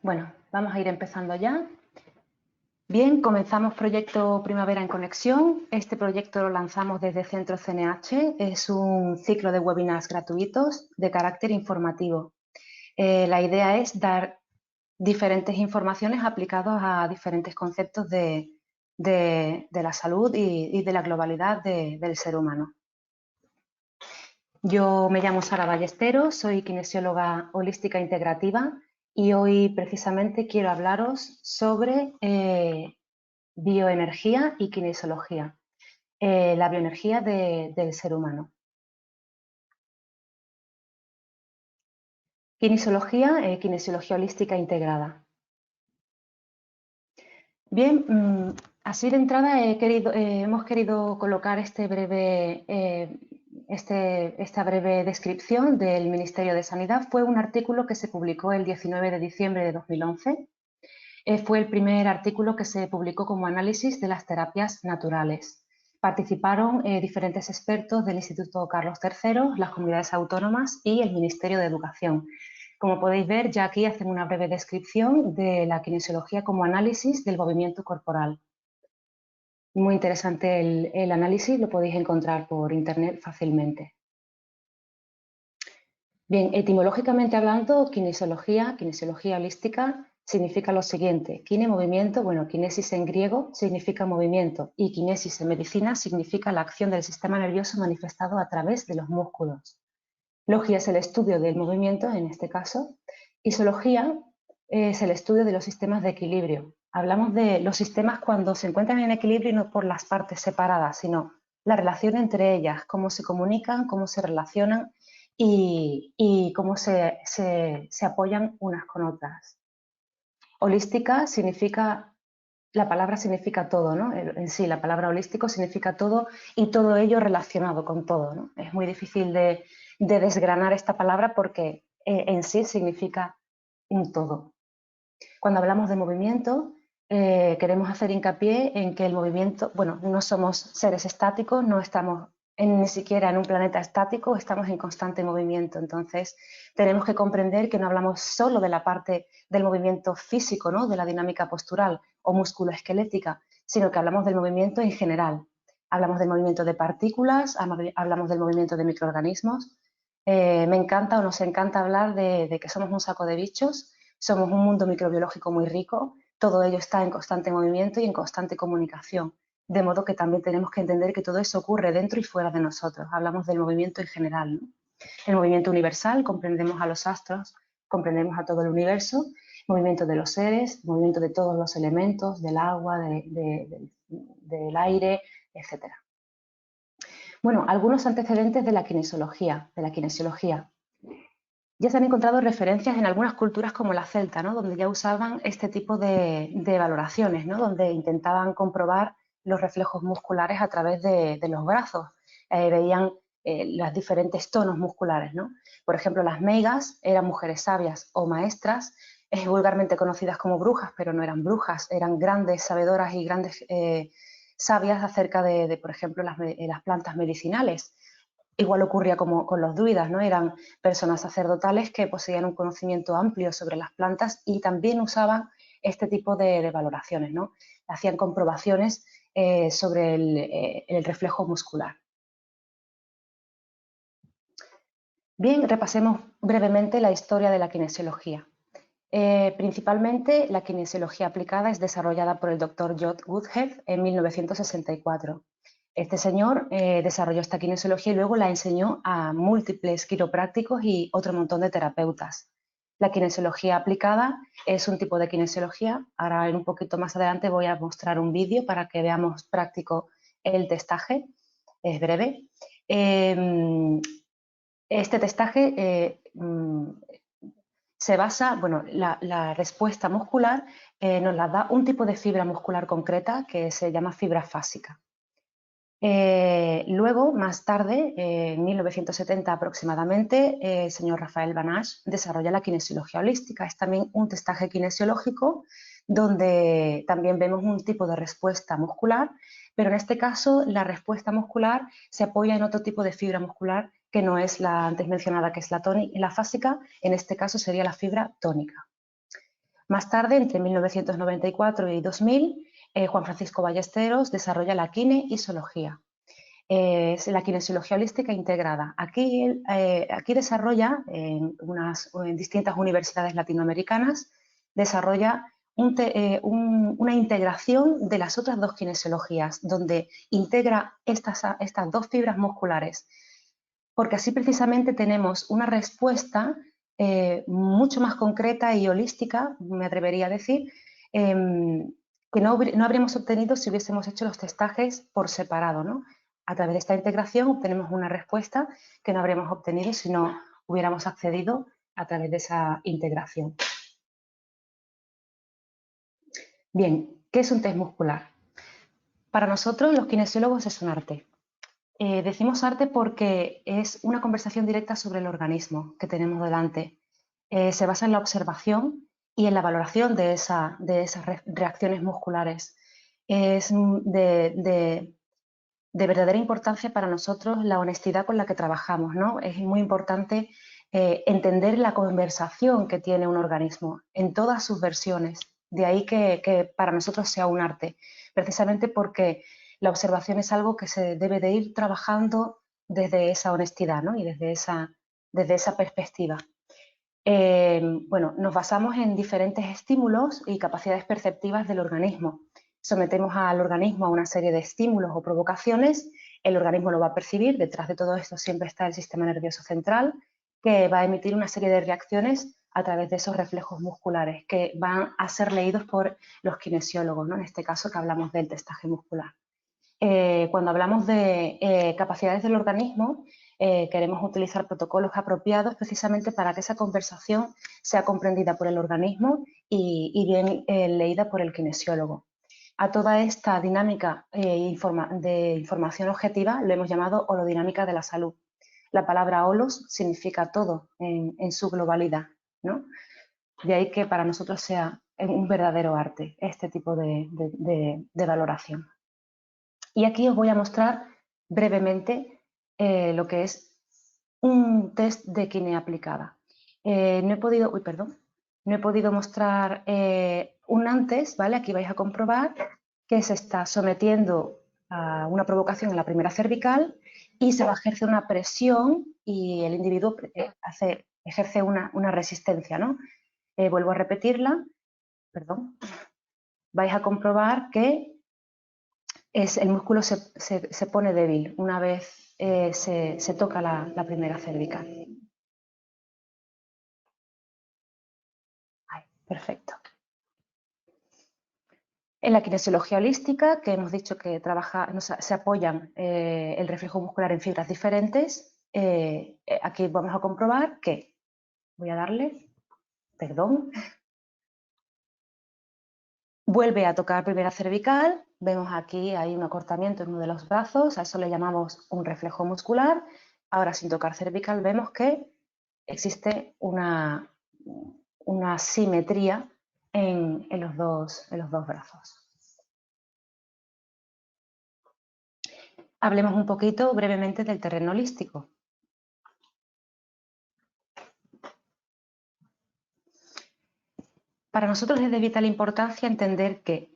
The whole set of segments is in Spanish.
Bueno, vamos a ir empezando ya. Bien, comenzamos proyecto Primavera en Conexión. Este proyecto lo lanzamos desde Centro CNH. Es un ciclo de webinars gratuitos de carácter informativo. La idea es dar diferentes informaciones aplicadas a diferentes conceptos de la salud y de la globalidad del ser humano. Yo me llamo Sara Ballesteros, soy kinesióloga holística integrativa y hoy precisamente quiero hablaros sobre bioenergía y kinesiología, la bioenergía del ser humano. Kinesiología holística integrada. Bien, así de entrada hemos querido colocar esta breve descripción del Ministerio de Sanidad. Fue un artículo que se publicó el 19 de diciembre de 2011. Fue el primer artículo que se publicó como análisis de las terapias naturales. Participaron diferentes expertos del Instituto Carlos III, las comunidades autónomas y el Ministerio de Educación. Como podéis ver, ya aquí hacen una breve descripción de la kinesiología como análisis del movimiento corporal. Muy interesante el análisis, lo podéis encontrar por internet fácilmente. Bien, etimológicamente hablando, kinesiología holística, significa lo siguiente. Kine, movimiento, bueno, kinesis en griego significa movimiento y kinesis en medicina significa la acción del sistema nervioso manifestado a través de los músculos. Logia es el estudio del movimiento, en este caso, y zoología es el estudio de los sistemas de equilibrio. Hablamos de los sistemas cuando se encuentran en equilibrio y no por las partes separadas, sino la relación entre ellas, cómo se comunican, cómo se relacionan y cómo se apoyan unas con otras. Holística significa, la palabra significa todo, ¿no? En sí, la palabra holístico significa todo y todo ello relacionado con todo, ¿no? Es muy difícil de desgranar esta palabra porque en sí significa un todo. Cuando hablamos de movimiento, queremos hacer hincapié en que el movimiento, bueno, no somos seres estáticos, no estamos ni siquiera en un planeta estático, estamos en constante movimiento. Entonces, tenemos que comprender que no hablamos solo de la parte del movimiento físico, ¿no? De la dinámica postural o musculoesquelética, sino que hablamos del movimiento en general. Hablamos del movimiento de partículas, hablamos del movimiento de microorganismos. Me encanta o nos encanta hablar de que somos un saco de bichos, somos un mundo microbiológico muy rico, todo ello está en constante movimiento y en constante comunicación, de modo que también tenemos que entender que todo eso ocurre dentro y fuera de nosotros. Hablamos del movimiento en general, ¿no? El movimiento universal, comprendemos a los astros, comprendemos a todo el universo, movimiento de los seres, movimiento de todos los elementos, del agua, del aire, etc. Bueno, algunos antecedentes de la kinesiología. Ya se han encontrado referencias en algunas culturas como la celta, ¿no? Donde ya usaban este tipo de valoraciones, ¿no? Donde intentaban comprobar los reflejos musculares a través de los brazos. Veían los diferentes tonos musculares, ¿no? Por ejemplo, las meigas eran mujeres sabias o maestras, vulgarmente conocidas como brujas, pero no eran brujas, eran grandes sabedoras y grandes sabias acerca por ejemplo, las plantas medicinales. Igual ocurría como con los druidas, ¿no? Eran personas sacerdotales que poseían un conocimiento amplio sobre las plantas y también usaban este tipo de valoraciones, ¿no? Hacían comprobaciones sobre el reflejo muscular. Bien, repasemos brevemente la historia de la kinesiología. Principalmente la kinesiología aplicada es desarrollada por el Dr. Jod Woodhead en 1964. Este señor desarrolló esta kinesiología y luego la enseñó a múltiples quiroprácticos y otro montón de terapeutas. La kinesiología aplicada es un tipo de kinesiología. Ahora, un poquito más adelante, voy a mostrar un vídeo para que veamos práctico el testaje. Es breve. Este testaje se basa, bueno, la respuesta muscular nos la da un tipo de fibra muscular concreta que se llama fibra fásica. Luego, más tarde, en 1970 aproximadamente, el señor Rafael Banach desarrolla la kinesiología holística. Es también un testaje kinesiológico donde también vemos un tipo de respuesta muscular, pero en este caso la respuesta muscular se apoya en otro tipo de fibra muscular que no es la antes mencionada, que es la fásica. En este caso sería la fibra tónica. Más tarde, entre 1994 y 2000, Juan Francisco Ballesteros desarrolla la kinesiología. Es la kinesiología holística integrada. Aquí desarrolla, en distintas universidades latinoamericanas, desarrolla una integración de las otras dos kinesiologías, donde integra estas dos fibras musculares, porque así precisamente tenemos una respuesta mucho más concreta y holística, me atrevería a decir, que no habríamos obtenido si hubiésemos hecho los testajes por separado, ¿no? A través de esta integración obtenemos una respuesta que no habríamos obtenido si no hubiéramos accedido a través de esa integración. Bien, ¿qué es un test muscular? Para nosotros, los kinesiólogos, es un arte. Decimos arte porque es una conversación directa sobre el organismo que tenemos delante. Se basa en la observación y en la valoración de esas reacciones musculares. Es de verdadera importancia para nosotros la honestidad con la que trabajamos, ¿no? Es muy importante entender la conversación que tiene un organismo en todas sus versiones. De ahí que para nosotros sea un arte, precisamente porque la observación es algo que se debe de ir trabajando desde esa honestidad, ¿no? Y desde esa perspectiva. Bueno, nos basamos en diferentes estímulos y capacidades perceptivas del organismo. Sometemos al organismo a una serie de estímulos o provocaciones, el organismo lo va a percibir, detrás de todo esto siempre está el sistema nervioso central, que va a emitir una serie de reacciones a través de esos reflejos musculares que van a ser leídos por los kinesiólogos, ¿no? En este caso que hablamos del testaje muscular. Cuando hablamos de capacidades del organismo, queremos utilizar protocolos apropiados precisamente para que esa conversación sea comprendida por el organismo y bien leída por el kinesiólogo. A toda esta dinámica de información objetiva lo hemos llamado holodinámica de la salud. La palabra holos significa todo en su globalidad, ¿no? De ahí que para nosotros sea un verdadero arte este tipo de valoración. Y aquí os voy a mostrar brevemente lo que es un test de kine aplicada. No he podido mostrar un antes, ¿vale? Aquí vais a comprobar que se está sometiendo a una provocación en la primera cervical y se va a ejercer una presión y el individuo ejerce una resistencia, ¿no? Vuelvo a repetirla, perdón. Vais a comprobar que el músculo se pone débil una vez se toca la primera cervical. Ahí, perfecto. En la kinesiología holística, que hemos dicho que se apoyan el reflejo muscular en fibras diferentes, aquí vamos a comprobar que, voy a darle, perdón, vuelve a tocar primera cervical, vemos aquí hay un acortamiento en uno de los brazos, a eso le llamamos un reflejo muscular. Ahora, sin tocar cervical, vemos que existe una simetría en los dos brazos. Hablemos un poquito brevemente del terreno holístico. Para nosotros es de vital importancia entender que,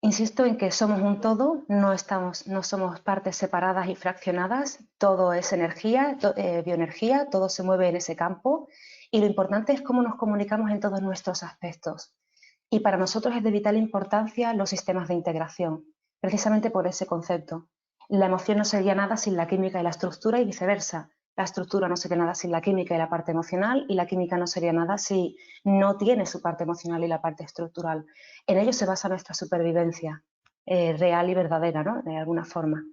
insisto en que somos un todo, no somos partes separadas y fraccionadas, todo es energía, bioenergía, todo se mueve en ese campo y lo importante es cómo nos comunicamos en todos nuestros aspectos. Y para nosotros es de vital importancia los sistemas de integración, precisamente por ese concepto. La emoción no sería nada sin la química y la estructura y viceversa. La estructura no sería nada sin la química y la parte emocional y la química no sería nada si no tiene su parte emocional y la parte estructural. En ello se basa nuestra supervivencia real y verdadera, ¿no? De alguna forma.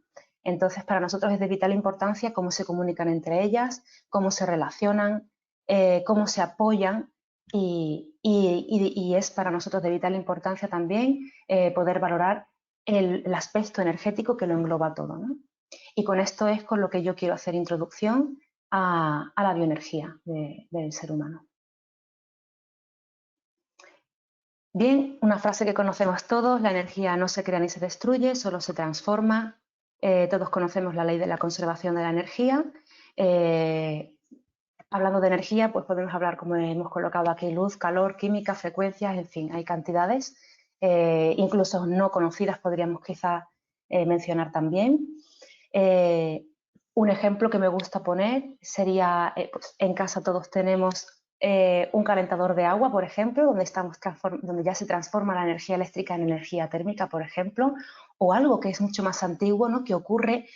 Entonces, para nosotros es de vital importancia cómo se comunican entre ellas, cómo se relacionan, cómo se apoyan y es para nosotros de vital importancia también poder valorar el aspecto energético que lo engloba todo, ¿no? Y con esto es con lo que yo quiero hacer introducción a la bioenergía del ser humano. Bien, una frase que conocemos todos, la energía no se crea ni se destruye, solo se transforma. Todos conocemos la ley de la conservación de la energía. Hablando de energía, pues podemos hablar, como hemos colocado aquí, luz, calor, química, frecuencias, en fin, hay cantidades, incluso no conocidas podríamos quizás mencionar también. Un ejemplo que me gusta poner sería, pues en casa todos tenemos un calentador de agua, por ejemplo, donde ya se transforma la energía eléctrica en energía térmica, por ejemplo, o algo que es mucho más antiguo, ¿no? Que ocurre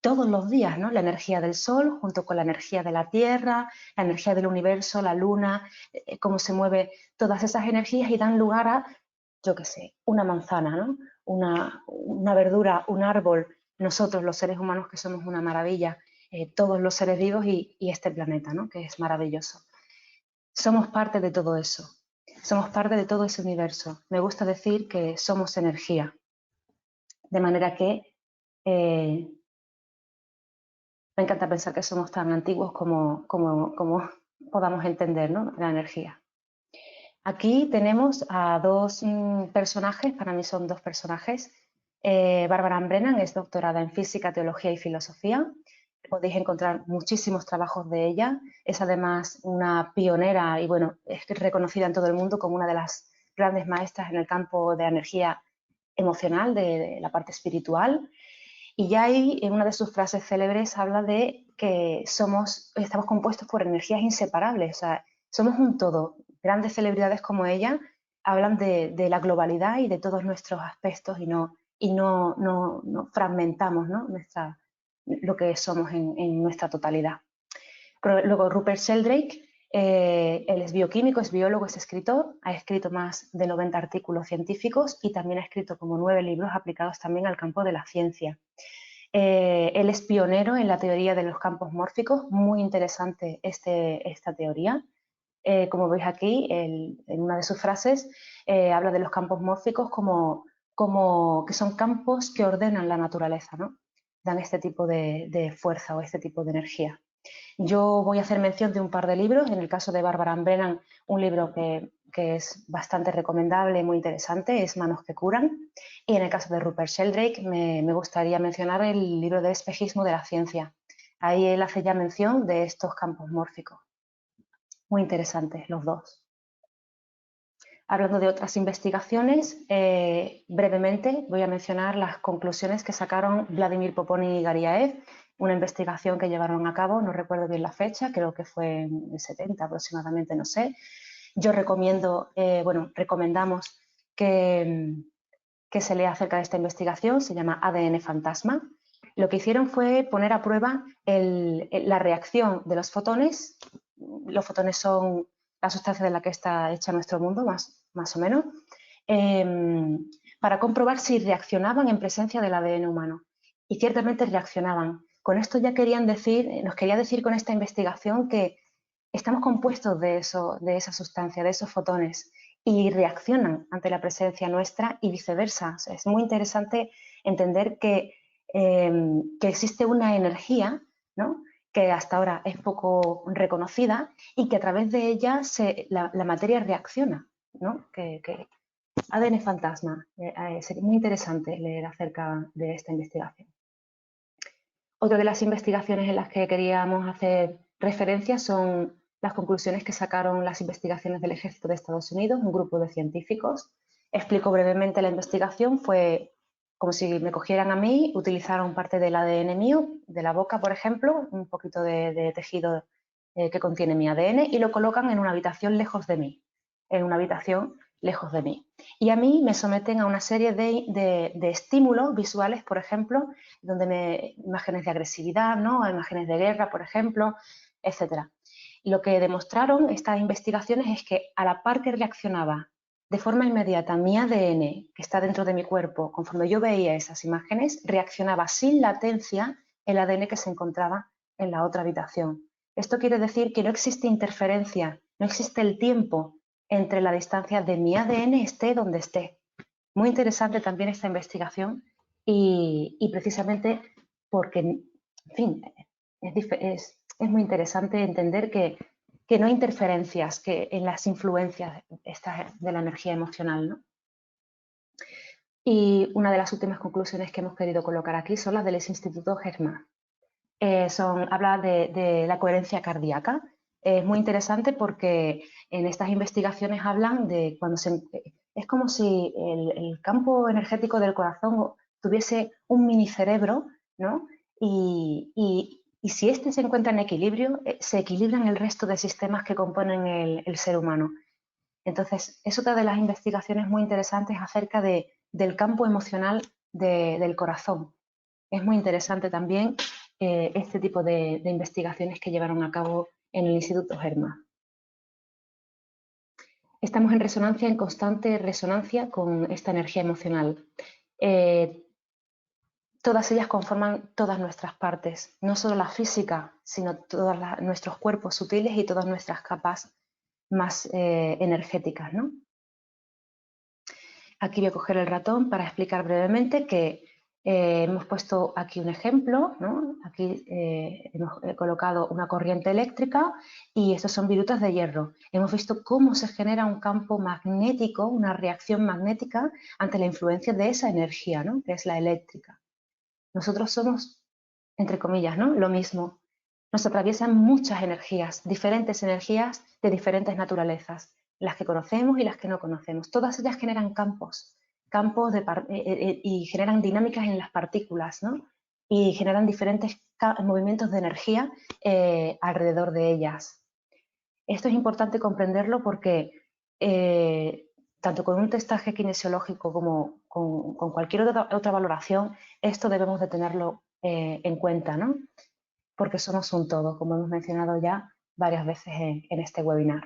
todos los días, ¿no? La energía del sol junto con la energía de la Tierra, la energía del universo, la luna, cómo se mueve todas esas energías y dan lugar a, yo qué sé, una manzana, ¿no? Una verdura, un árbol, nosotros los seres humanos que somos una maravilla, todos los seres vivos y este planeta, ¿no? Que es maravilloso. Somos parte de todo eso, somos parte de todo ese universo. Me gusta decir que somos energía, de manera que me encanta pensar que somos tan antiguos como podamos entender, ¿no? La energía. Aquí tenemos a dos personajes, para mí son dos personajes. Barbara Brennan es doctorada en física, teología y filosofía. Podéis encontrar muchísimos trabajos de ella. Es además una pionera y bueno, es reconocida en todo el mundo como una de las grandes maestras en el campo de energía emocional, de la parte espiritual. Y ya ahí, en una de sus frases célebres, habla de que estamos compuestos por energías inseparables, o sea, somos un todo. Grandes celebridades como ella hablan de la globalidad y de todos nuestros aspectos y no fragmentamos, ¿no? Lo que somos en nuestra totalidad. Luego Rupert Sheldrake, él es bioquímico, es biólogo, es escritor, ha escrito más de 90 artículos científicos y también ha escrito como 9 libros aplicados también al campo de la ciencia. Él es pionero en la teoría de los campos mórficos, muy interesante esta teoría. Como veis aquí, en una de sus frases, habla de los campos mórficos como que son campos que ordenan la naturaleza, ¿no? Dan este tipo de fuerza o este tipo de energía. Yo voy a hacer mención de un par de libros. En el caso de Barbara Brennan, un libro que es bastante recomendable y muy interesante es Manos que curan. Y en el caso de Rupert Sheldrake, me gustaría mencionar el libro de espejismo de la ciencia. Ahí él hace ya mención de estos campos mórficos. Muy interesantes los dos. Hablando de otras investigaciones, brevemente voy a mencionar las conclusiones que sacaron Vladimir Poponi y Gariaev, una investigación que llevaron a cabo, no recuerdo bien la fecha, creo que fue en el 70 aproximadamente, no sé. Yo recomendamos que se lea acerca de esta investigación, se llama ADN Fantasma. Lo que hicieron fue poner a prueba la reacción de los fotones. Los fotones son la sustancia de la que está hecha nuestro mundo, más o menos, para comprobar si reaccionaban en presencia del ADN humano. Y ciertamente reaccionaban. Con esto ya nos quería decir con esta investigación que estamos compuestos de esa sustancia, de esos fotones, y reaccionan ante la presencia nuestra y viceversa. O sea, es muy interesante entender que existe una energía, ¿no?, que hasta ahora es poco reconocida y que a través de ella la materia reacciona, ¿no? ADN fantasma. Sería muy interesante leer acerca de esta investigación. Otra de las investigaciones en las que queríamos hacer referencia son las conclusiones que sacaron las investigaciones del Ejército de Estados Unidos, un grupo de científicos. Explico brevemente la investigación. Fue como si me cogieran a mí, utilizaron parte del ADN mío, de la boca, por ejemplo, un poquito de tejido que contiene mi ADN, y lo colocan en una habitación lejos de mí, en una habitación lejos de mí. Y a mí me someten a una serie de estímulos visuales, por ejemplo, donde imágenes de agresividad, ¿no?, imágenes de guerra, por ejemplo, etcétera. Lo que demostraron estas investigaciones es que a la par que reaccionaba de forma inmediata mi ADN, que está dentro de mi cuerpo, conforme yo veía esas imágenes, reaccionaba sin latencia el ADN que se encontraba en la otra habitación. Esto quiere decir que no existe interferencia, no existe el tiempo entre la distancia de mi ADN esté donde esté. Muy interesante también esta investigación y precisamente porque, en fin, es muy interesante entender que no hay interferencias en las influencias de la energía emocional, ¿no? Y una de las últimas conclusiones que hemos querido colocar aquí son las del Instituto Germán. Habla de la coherencia cardíaca. Es muy interesante porque en estas investigaciones hablan de cuando es como si el campo energético del corazón tuviese un mini cerebro, ¿no? Y si este se encuentra en equilibrio, se equilibran el resto de sistemas que componen el ser humano. Entonces, es otra de las investigaciones muy interesantes acerca del campo emocional del corazón. Es muy interesante también este tipo de investigaciones que llevaron a cabo en el Instituto Herma. Estamos en resonancia, en constante resonancia con esta energía emocional. Todas ellas conforman todas nuestras partes, no solo la física, sino todos nuestros cuerpos sutiles y todas nuestras capas más energéticas, ¿no? Aquí voy a coger el ratón para explicar brevemente que hemos puesto aquí un ejemplo, ¿no? Aquí hemos colocado una corriente eléctrica y estos son virutas de hierro. Hemos visto cómo se genera un campo magnético, una reacción magnética ante la influencia de esa energía, ¿no? Que es la eléctrica. Nosotros somos, entre comillas, ¿no? Lo mismo. Nos atraviesan muchas energías, diferentes energías de diferentes naturalezas, las que conocemos y las que no conocemos. Todas ellas generan campos y generan dinámicas en las partículas, ¿no? Y generan diferentes movimientos de energía alrededor de ellas. Esto es importante comprenderlo porque tanto con un testaje kinesiológico como con cualquier otra valoración, esto debemos de tenerlo en cuenta, ¿no? Porque somos un todo, como hemos mencionado ya varias veces en este webinar.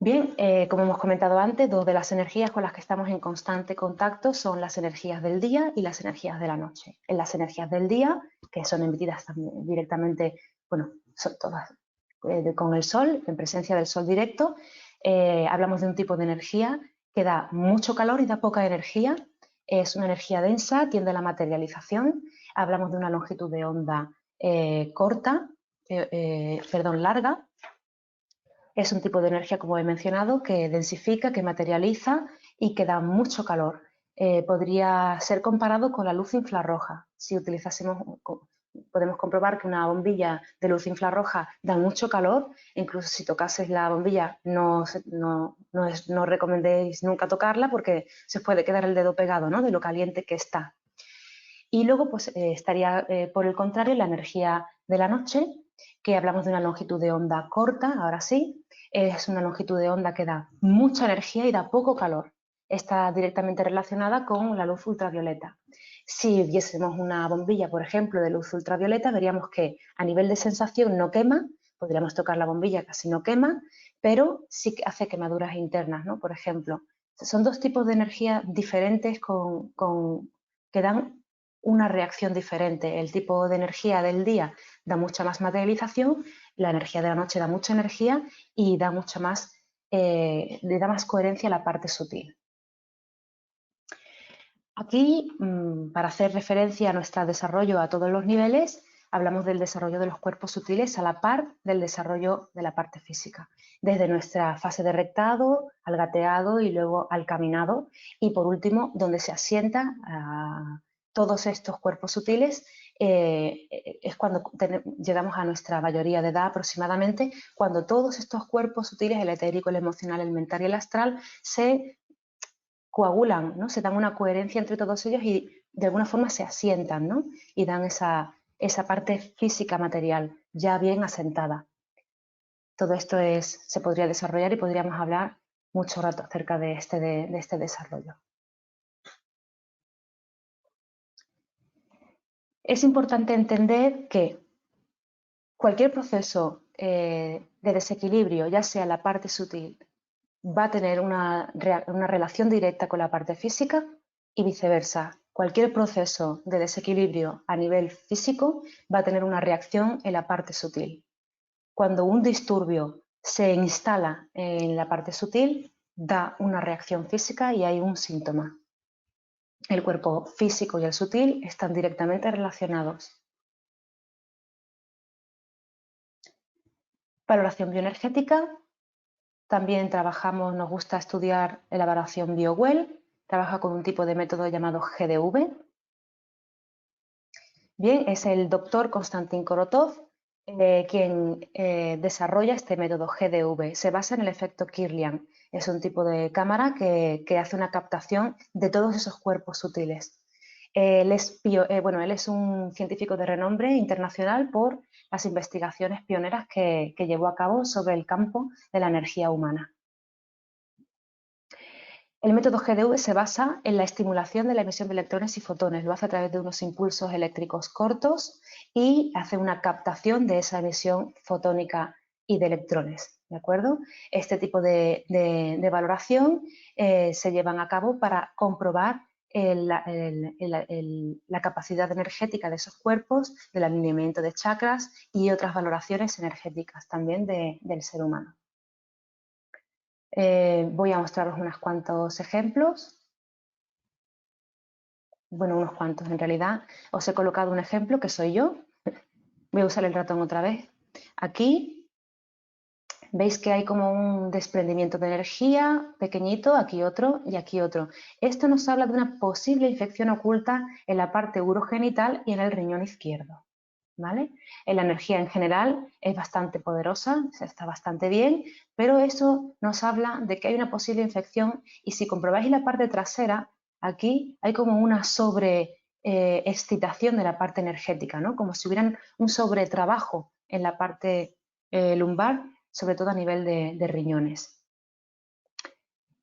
Bien, como hemos comentado antes, dos de las energías con las que estamos en constante contacto son las energías del día y las energías de la noche. En las energías del día, que son emitidas también directamente, bueno, son todas con el sol, en presencia del sol directo, hablamos de un tipo de energía que da mucho calor y da poca energía. Es una energía densa, tiende a la materialización. Hablamos de una longitud de onda larga. Es un tipo de energía, como he mencionado, que densifica, que materializa y que da mucho calor. Podría ser comparado con la luz infrarroja. Si podemos comprobar que una bombilla de luz infrarroja da mucho calor, incluso si tocases la bombilla no recomendéis nunca tocarla porque se puede quedar el dedo pegado, ¿no? De lo caliente que está. Y luego pues, estaría, por el contrario, la energía de la noche, que hablamos de una longitud de onda corta, ahora sí, es una longitud de onda que da mucha energía y da poco calor. Está directamente relacionada con la luz ultravioleta. Si viésemos una bombilla, por ejemplo, de luz ultravioleta, veríamos que a nivel de sensación no quema, podríamos tocar la bombilla, casi no quema, pero sí que hace quemaduras internas, ¿no? Por ejemplo, son dos tipos de energía diferentes que dan una reacción diferente. El tipo de energía del día da mucha más materialización, la energía de la noche da mucha energía y da mucha más, le da más coherencia a la parte sutil. Aquí, para hacer referencia a nuestro desarrollo a todos los niveles, hablamos del desarrollo de los cuerpos sutiles a la par del desarrollo de la parte física, desde nuestra fase de rectado, al gateado y luego al caminado, y por último, donde se asienta todos estos cuerpos sutiles, es cuando llegamos a nuestra mayoría de edad aproximadamente, cuando todos estos cuerpos sutiles, el etérico, el emocional, el mental y el astral, se coagulan, ¿no? Se dan una coherencia entre todos ellos y de alguna forma se asientan, ¿no? Y dan esa parte física material ya bien asentada. Todo esto se podría desarrollar y podríamos hablar mucho rato acerca de este desarrollo. Es importante entender que cualquier proceso de desequilibrio, ya sea la parte sutil, va a tener una relación directa con la parte física y viceversa. Cualquier proceso de desequilibrio a nivel físico va a tener una reacción en la parte sutil. Cuando un disturbio se instala en la parte sutil, da una reacción física y hay un síntoma. El cuerpo físico y el sutil están directamente relacionados. Valoración bioenergética. También nos gusta estudiar la valoración BioWell. Trabaja con un tipo de método llamado GDV. Bien, es el doctor Konstantin Korotov, quien desarrolla este método GDV. Se basa en el efecto Kirlian. Es un tipo de cámara que hace una captación de todos esos cuerpos sutiles. Él es un científico de renombre internacional por las investigaciones pioneras que llevó a cabo sobre el campo de la energía humana. El método GDV se basa en la estimulación de la emisión de electrones y fotones. Lo hace a través de unos impulsos eléctricos cortos y hace una captación de esa emisión fotónica y de electrones. ¿De acuerdo? Este tipo de valoración se llevan a cabo para comprobar la capacidad energética de esos cuerpos, del alineamiento de chakras y otras valoraciones energéticas también del ser humano. Voy a mostraros unos cuantos ejemplos. Bueno, unos cuantos en realidad. Os he colocado un ejemplo que soy yo. Voy a usar el ratón otra vez. Aquí veis que hay como un desprendimiento de energía pequeñito, aquí otro y aquí otro. Esto nos habla de una posible infección oculta en la parte urogenital y en el riñón izquierdo. ¿Vale? La energía en general es bastante poderosa, está bastante bien, pero eso nos habla de que hay una posible infección y si comprobáis la parte trasera, aquí hay como una sobreexcitación de la parte energética, ¿no? Como si hubiera un sobretrabajo en la parte lumbar, sobre todo a nivel de riñones.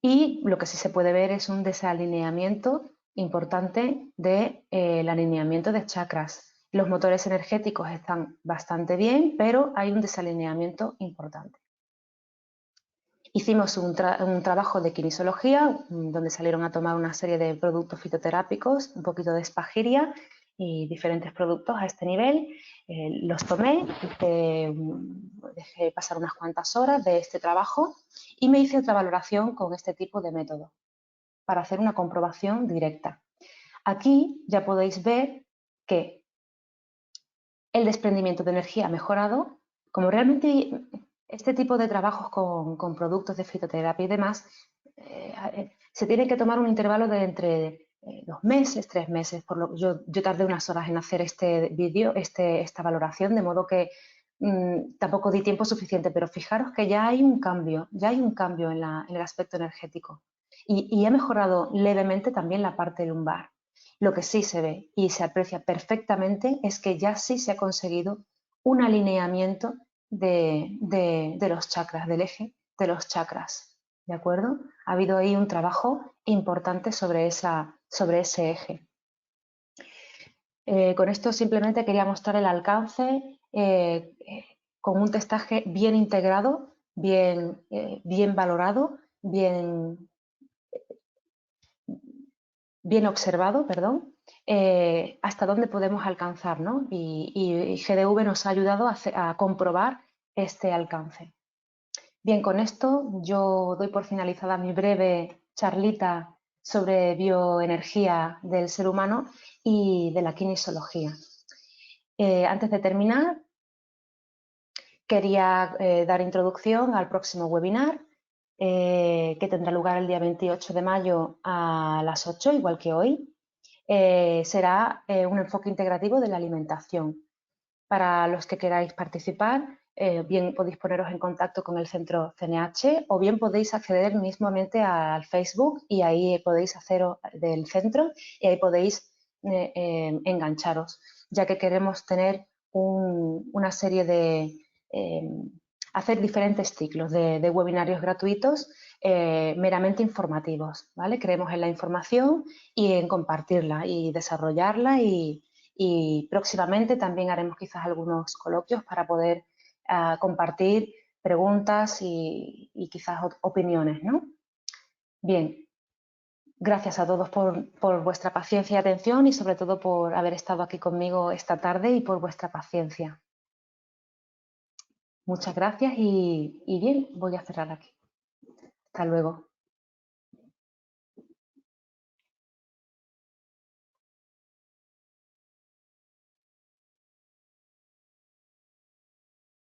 Y lo que sí se puede ver es un desalineamiento importante del alineamiento de chakras. Los motores energéticos están bastante bien, pero hay un desalineamiento importante. Hicimos un trabajo de kinesiología, donde salieron a tomar una serie de productos fitoterápicos, un poquito de espagiria y diferentes productos a este nivel. Los tomé, dejé pasar unas cuantas horas de este trabajo y me hice otra valoración con este tipo de método para hacer una comprobación directa. Aquí ya podéis ver que el desprendimiento de energía ha mejorado. Como realmente este tipo de trabajos con productos de fitoterapia y demás, se tiene que tomar un intervalo de entre 2 meses, 3 meses. Yo tardé unas horas en hacer este vídeo, esta valoración, de modo que tampoco di tiempo suficiente, pero fijaros que ya hay un cambio en el aspecto energético. Y ha mejorado levemente también la parte lumbar. Lo que sí se ve y se aprecia perfectamente es que ya sí se ha conseguido un alineamiento de los chakras, del eje de los chakras. ¿De acuerdo? Ha habido ahí un trabajo importante sobre ese eje. Con esto simplemente quería mostrar el alcance con un testaje bien integrado, bien valorado, bien observado, perdón, hasta dónde podemos alcanzar, ¿no? Y GDV nos ha ayudado a comprobar este alcance. Bien, con esto yo doy por finalizada mi breve charlita sobre bioenergía del ser humano y de la kinesiología. Antes de terminar, quería dar introducción al próximo webinar que tendrá lugar el día 28 de mayo a las 8, igual que hoy. Será un enfoque integrativo de la alimentación. Para los que queráis participar, bien podéis poneros en contacto con el centro CNH o bien podéis acceder mismamente al Facebook y ahí podéis hacer del centro y ahí podéis engancharos, ya que queremos tener una serie de hacer diferentes ciclos de webinarios gratuitos meramente informativos, ¿vale? Creemos en la información y en compartirla y desarrollarla y próximamente también haremos quizás algunos coloquios para poder compartir preguntas y quizás opiniones, ¿no? Bien, gracias a todos por vuestra paciencia y atención y sobre todo por haber estado aquí conmigo esta tarde y por vuestra paciencia. Muchas gracias y bien, voy a cerrar aquí. Hasta luego.